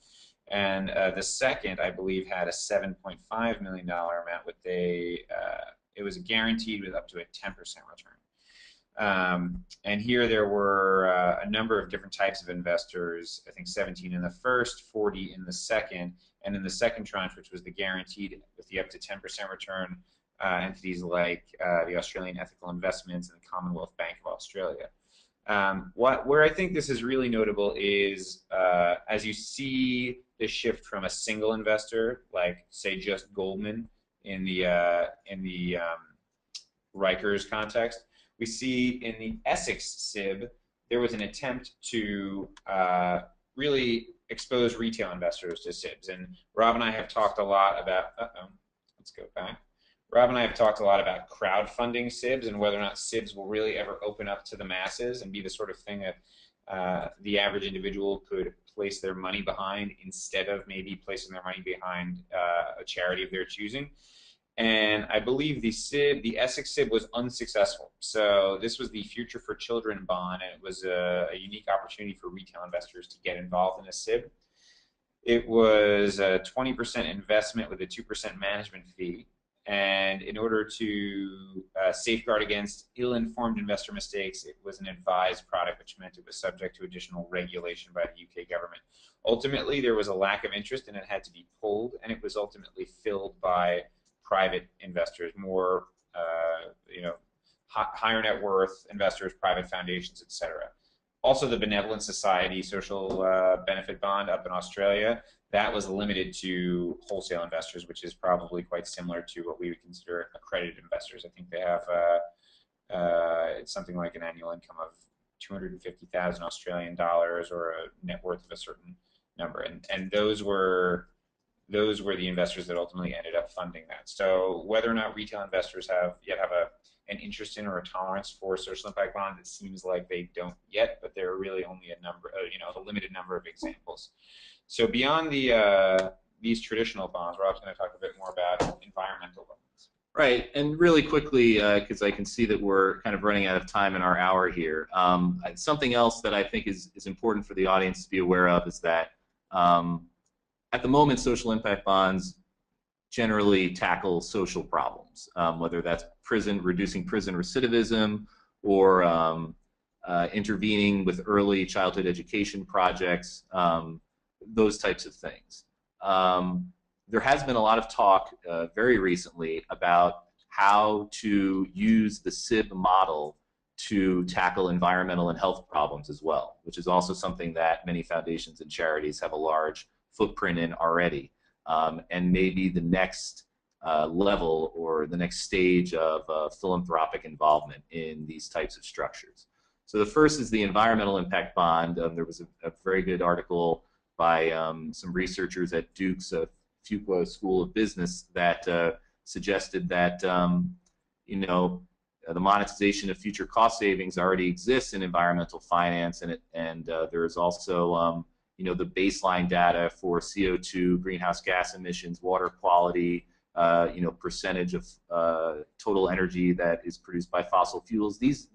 and the second, I believe, had a $7.5 million amount with it was guaranteed with up to a 10% return. And here there were a number of different types of investors. I think 17 in the first, 40 in the second, and in the second tranche, which was the guaranteed with the up to 10% return, entities like the Australian Ethical Investments and the Commonwealth Bank of Australia. Where I think this is really notable is as you see the shift from a single investor, like say just Goldman in the Rikers context, we see in the Essex SIB there was an attempt to really expose retail investors to SIBs, and Rob and I have talked a lot about. Let's go back. Rob and I have talked a lot about crowdfunding SIBs and whether or not SIBs will really ever open up to the masses and be the sort of thing that the average individual could place their money behind instead of maybe placing their money behind a charity of their choosing. And I believe the Essex SIB was unsuccessful. So this was the Future for Children bond, and it was a unique opportunity for retail investors to get involved in a SIB. It was a 20% investment with a 2% management fee. And in order to safeguard against ill-informed investor mistakes, it was an advised product, which meant it was subject to additional regulation by the UK government. Ultimately, there was a lack of interest, and it had to be pulled, and it was ultimately filled by private investors, more higher net worth investors, private foundations, etc. Also, the Benevolent Society social benefit bond up in Australia, that was limited to wholesale investors, which is probably quite similar to what we would consider accredited investors. I think they have it's something like an annual income of 250,000 Australian dollars or a net worth of a certain number, and those were the investors that ultimately ended up funding that. So whether or not retail investors have an interest in or a tolerance for social impact bonds, it seems like they don't yet, but there are really only a limited number of examples. So beyond these traditional bonds, Rob's going to talk a bit more about environmental bonds. Right, and really quickly, because I can see that we're kind of running out of time in our hour here. Something else that I think is important for the audience to be aware of is that at the moment, social impact bonds generally tackle social problems, whether that's reducing prison recidivism, or intervening with early childhood education projects, those types of things. There has been a lot of talk very recently about how to use the SIB model to tackle environmental and health problems as well, which is also something that many foundations and charities have a large footprint in already. And maybe the next level or the next stage of philanthropic involvement in these types of structures. So the first is the environmental impact bond. There was a very good article by some researchers at Duke's Fuqua School of Business that suggested that the monetization of future cost savings already exists in environmental finance, and there is also the baseline data for CO2, greenhouse gas emissions, water quality, percentage of total energy that is produced by fossil fuels. These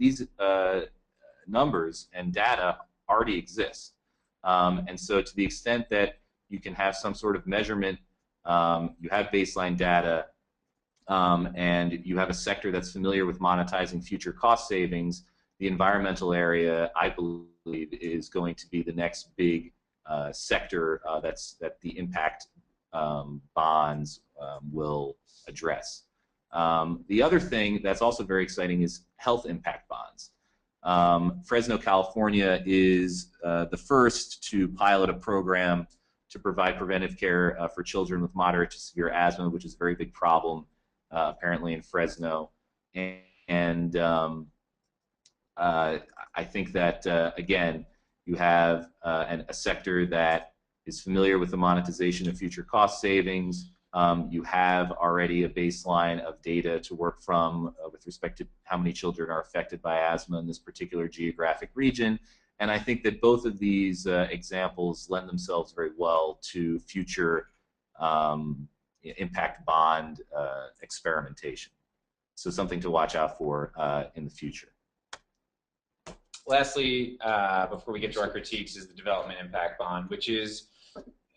numbers and data already exist, and so to the extent that you can have some sort of measurement, you have baseline data, and you have a sector that's familiar with monetizing future cost savings, the environmental area, I believe, is going to be the next big sector that the impact bonds will address. The other thing that's also very exciting is health impact bonds. Fresno, California is the first to pilot a program to provide preventive care for children with moderate to severe asthma, which is a very big problem apparently in Fresno. And I think that, again, you have a sector that is familiar with the monetization of future cost savings. You have already a baseline of data to work from with respect to how many children are affected by asthma in this particular geographic region. And I think that both of these examples lend themselves very well to future impact bond experimentation. So something to watch out for in the future. Lastly, before we get to our critiques, is the development impact bond, which is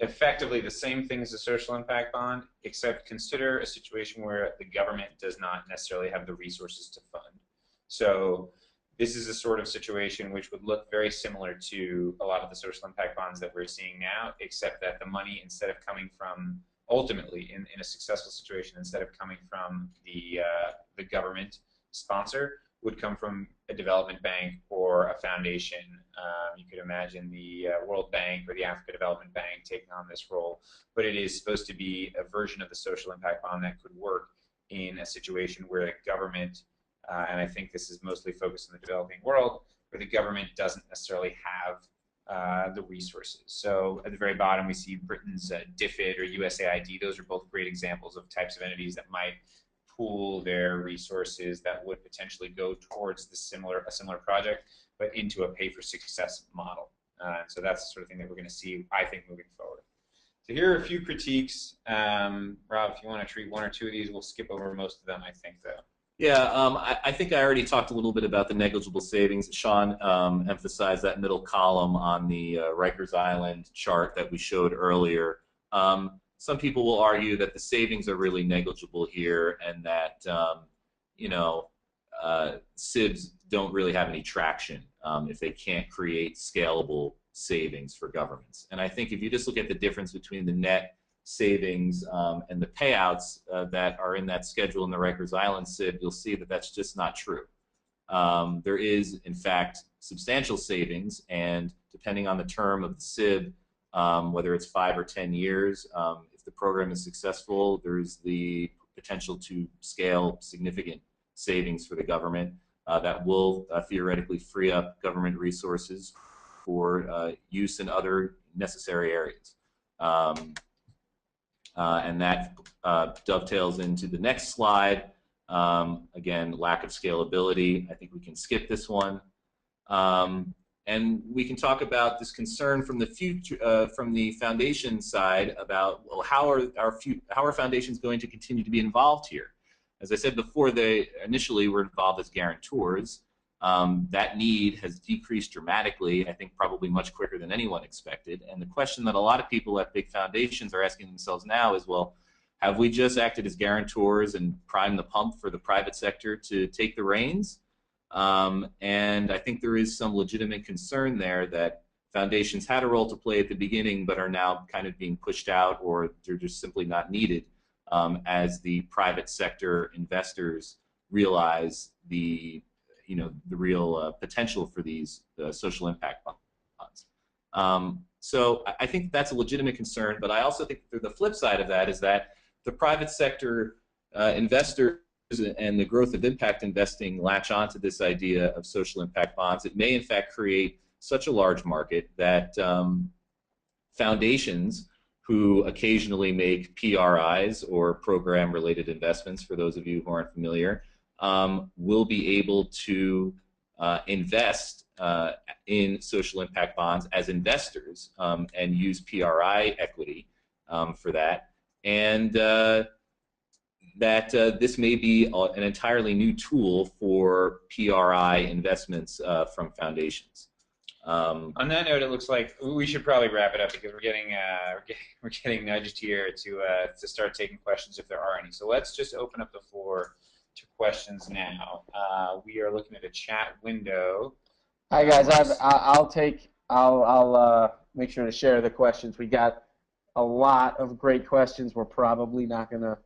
effectively the same thing as a social impact bond, except consider a situation where the government does not necessarily have the resources to fund. So this is a sort of situation which would look very similar to a lot of the social impact bonds that we're seeing now, except that the money, instead of coming from, ultimately, in a successful situation, instead of coming from the government sponsor, would come from a development bank or a foundation. You could imagine the World Bank or the Africa Development Bank taking on this role, but it is supposed to be a version of the social impact bond that could work in a situation where the government, and I think this is mostly focused in the developing world, where the government doesn't necessarily have the resources. So at the very bottom, we see Britain's DFID or USAID. Those are both great examples of types of entities that might pool their resources that would potentially go towards a similar project, but into a pay-for-success model. So that's the sort of thing that we're going to see, I think, moving forward. So here are a few critiques. Rob, if you want to treat one or two of these, we'll skip over most of them, I think, though. Yeah, I think I already talked a little bit about the negligible savings. Shawn emphasized that middle column on the Rikers Island chart that we showed earlier. Some people will argue that the savings are really negligible here, and that SIBs don't really have any traction if they can't create scalable savings for governments. And I think if you just look at the difference between the net savings and the payouts that are in that schedule in the Rikers Island SIB, you'll see that that's just not true. There is, in fact, substantial savings, and depending on the term of the SIB, whether it's 5 or 10 years, if the program is successful, there's the potential to scale significant savings for the government that will theoretically free up government resources for use in other necessary areas. And that dovetails into the next slide. Again, lack of scalability. I think we can skip this one. And we can talk about this concern from the future, from the foundation side about, well, how are foundations going to continue to be involved here? As I said before, they initially were involved as guarantors. That need has decreased dramatically, I think probably much quicker than anyone expected. And the question that a lot of people at big foundations are asking themselves now is, well, have we just acted as guarantors and primed the pump for the private sector to take the reins? And I think there is some legitimate concern there that foundations had a role to play at the beginning but are now kind of being pushed out, or they're just simply not needed as the private sector investors realize the real potential for these social impact bonds. So I think that's a legitimate concern, but I also think the flip side of that is that the private sector investors and the growth of impact investing latch onto this idea of social impact bonds, it may in fact create such a large market that foundations who occasionally make PRIs, or program-related investments, for those of you who aren't familiar, will be able to invest in social impact bonds as investors and use PRI equity for that. And that this may be an entirely new tool for PRI investments from foundations. On that note, it looks like we should probably wrap it up because we're getting nudged here to start taking questions if there are any. So let's just open up the floor to questions now. We are looking at a chat window. Hi guys, I'll make sure to share the questions. We got a lot of great questions. We're probably not going to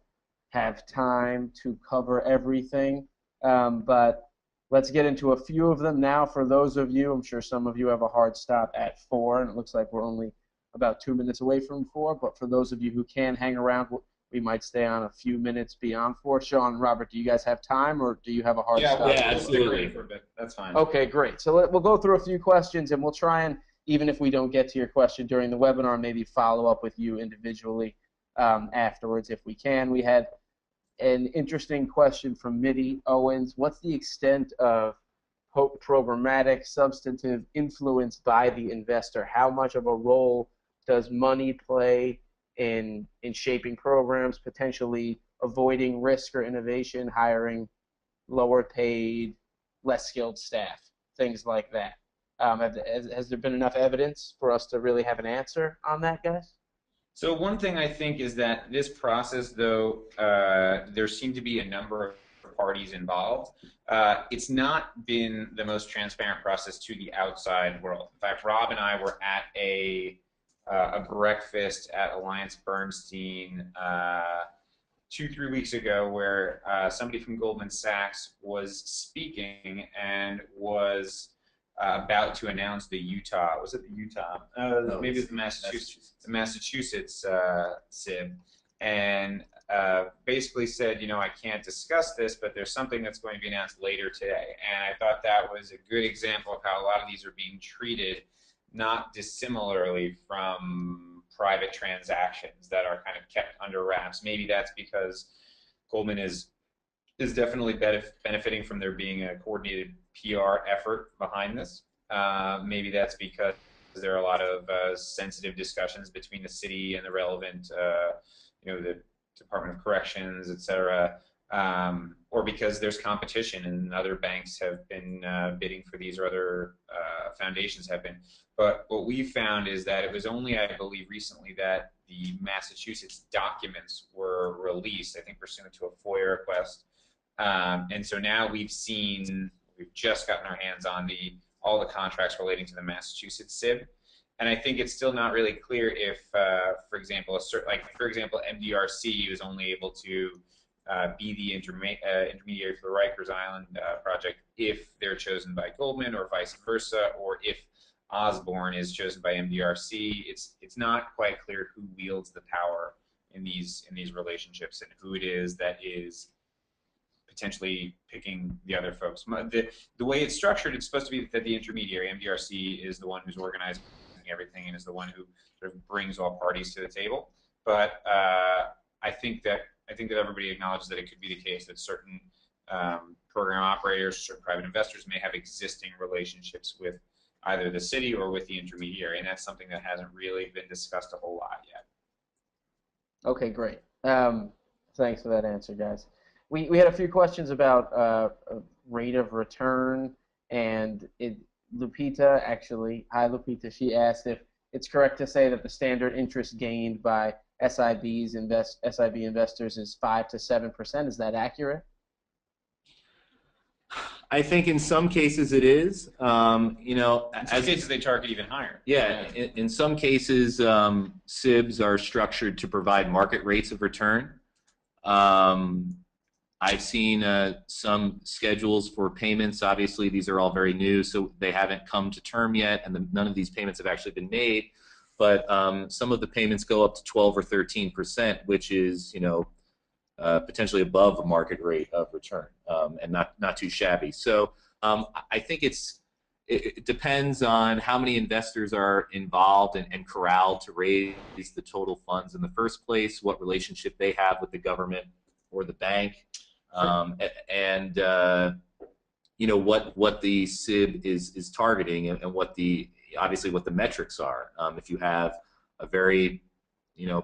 have time to cover everything, but let's get into a few of them now. For those of you, I'm sure some of you have a hard stop at 4, and it looks like we're only about 2 minutes away from 4, but for those of you who can hang around, we might stay on a few minutes beyond 4. Shawn, Robert, do you guys have time, or do you have a hard stop? Yeah, absolutely. For a bit. That's fine. Okay, great. So we'll go through a few questions, and we'll try and, even if we don't get to your question during the webinar, maybe follow up with you individually afterwards if we can. We had an interesting question from Mitty Owens. What's the extent of programmatic substantive influence by the investor? How much of a role does money play in shaping programs, potentially avoiding risk or innovation, hiring lower paid, less skilled staff, things like that? Has there been enough evidence for us to really have an answer on that, guys? So one thing I think is that this process, though, there seem to be a number of parties involved. It's not been the most transparent process to the outside world. In fact, Rob and I were at a breakfast at Alliance Bernstein 2-3 weeks ago, where somebody from Goldman Sachs was speaking and was about to announce the Utah. Was it the Utah? No, maybe it's the Massachusetts. The Massachusetts SIB, and basically said, you know, I can't discuss this, but there's something that's going to be announced later today. And I thought that was a good example of how a lot of these are being treated not dissimilarly from private transactions that are kind of kept under wraps. Maybe that's because Goldman is definitely benefiting from there being a coordinated PR effort behind this. Maybe that's because there are a lot of sensitive discussions between the city and the relevant, you know, the Department of Corrections, et cetera, or because there's competition and other banks have been bidding for these, or other foundations have been. But what we found is that it was only, I believe, recently that the Massachusetts documents were released, I think pursuant to a FOIA request. And so now we've just gotten our hands on all the contracts relating to the Massachusetts SIB. And I think it's still not really clear if, for example, MDRC was only able to be the intermediary for the Rikers Island project if they're chosen by Goldman, or vice versa, or if Osborne is chosen by MDRC. It's not quite clear who wields the power in these relationships and who it is that is potentially picking the other folks. The way it's structured, it's supposed to be that the intermediary, MDRC, is the one who's organizing everything and is the one who sort of brings all parties to the table. But I think that everybody acknowledges that it could be the case that certain program operators, certain private investors may have existing relationships with either the city or with the intermediary, and that's something that hasn't really been discussed a whole lot yet. Okay, great. Thanks for that answer, guys. We had a few questions about rate of return, and Lupita, actually, hi Lupita, she asked if it's correct to say that the standard interest gained by SIB investors is 5 to 7%. Is that accurate? I think in some cases it is. You know, in some cases they target even higher. Yeah, in some cases SIBs are structured to provide market rates of return. I've seen some schedules for payments. Obviously, these are all very new, so they haven't come to term yet, and none of these payments have actually been made. But some of the payments go up to 12 or 13%, which is, you know, potentially above a market rate of return, and not too shabby. So I think it depends on how many investors are involved and corralled to raise the total funds in the first place, what relationship they have with the government or the bank, and what the SIB is targeting, and obviously what the metrics are. If you have a very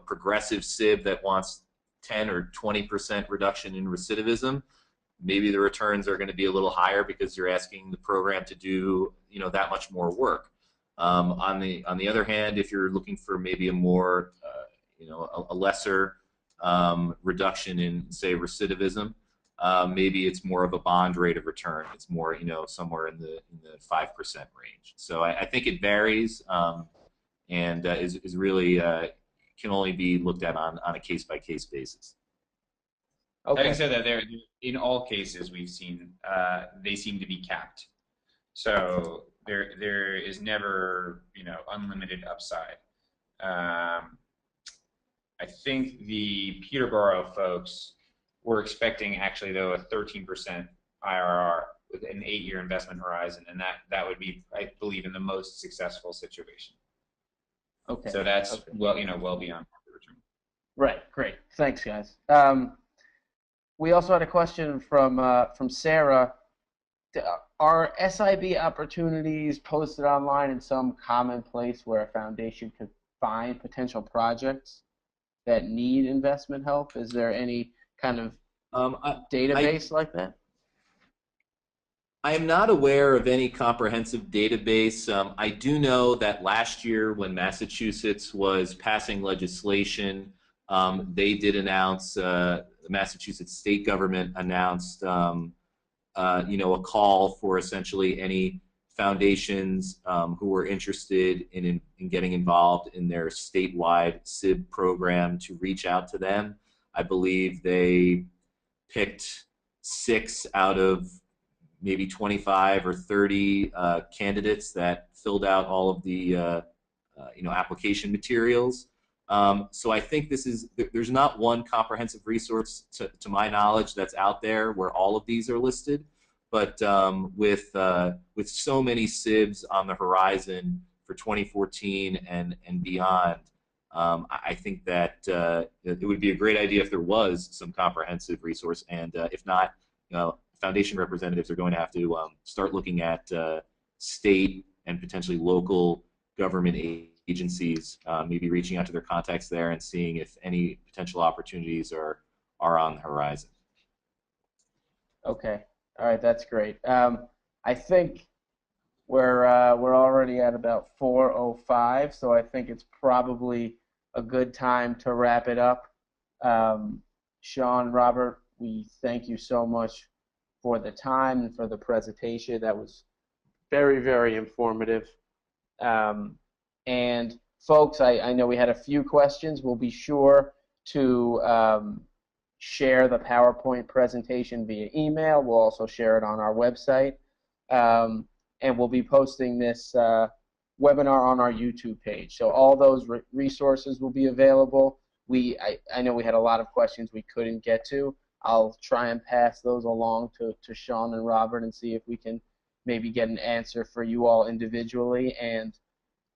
progressive SIB that wants 10 or 20% reduction in recidivism, maybe the returns are going to be a little higher because you're asking the program to do that much more work. On the other hand, if you're looking for maybe a more a lesser reduction in, say, recidivism, maybe it's more of a bond rate of return. It's more somewhere in the 5% range. So I think it varies, and is really can only be looked at on a case-by-case basis. Okay. Having said that, in all cases we've seen they seem to be capped. So there is never unlimited upside. I think the Peterborough folks were expecting actually though a 13% IRR with an 8-year investment horizon, and that would be, I believe, in the most successful situation. Okay. So that's well beyond the return. Right. Great. Thanks, guys. We also had a question from Sarah. Are SIB opportunities posted online in some common place where a foundation could find potential projects that need investment help? Is there any kind of database like that? I am not aware of any comprehensive database. I do know that last year when Massachusetts was passing legislation, they did announce, the Massachusetts state government announced, a call for essentially any foundations who were interested in getting involved in their statewide SIB program to reach out to them. I believe they picked 6 out of maybe 25 or 30 candidates that filled out all of the application materials. So I think there's not one comprehensive resource to my knowledge that's out there where all of these are listed, but with so many SIBs on the horizon for 2014 and beyond, I think that it would be a great idea if there was some comprehensive resource, and if not, foundation representatives are going to have to start looking at state and potentially local government agencies, maybe reaching out to their contacts there and seeing if any potential opportunities are on the horizon. Okay. All right. That's great. I think we're already at about 4:05, so I think it's probably a good time to wrap it up. Shawn, Robert, we thank you so much for the time and for the presentation. That was very, very informative. And folks, I know we had a few questions. We'll be sure to share the PowerPoint presentation via email. We'll also share it on our website. And we'll be posting this webinar on our YouTube page. So all those resources will be available. I know we had a lot of questions we couldn't get to. I'll try and pass those along to Shawn and Robert and see if we can maybe get an answer for you all individually. And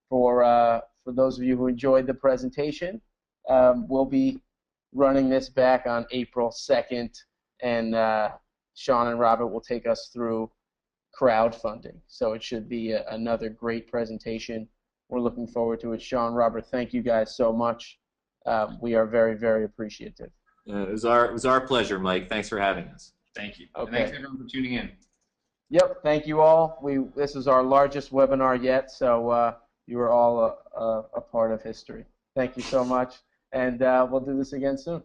for those of you who enjoyed the presentation, we'll be running this back on April 2nd, and Shawn and Robert will take us through crowdfunding. So it should be another great presentation. We're looking forward to it. Shawn, Robert, thank you guys so much. We are very, very appreciative. It was our pleasure, Mike. Thanks for having us. Thank you. Okay. And thanks everyone for tuning in. Yep, thank you all. This is our largest webinar yet, so you are all a part of history. Thank you so much, and we'll do this again soon.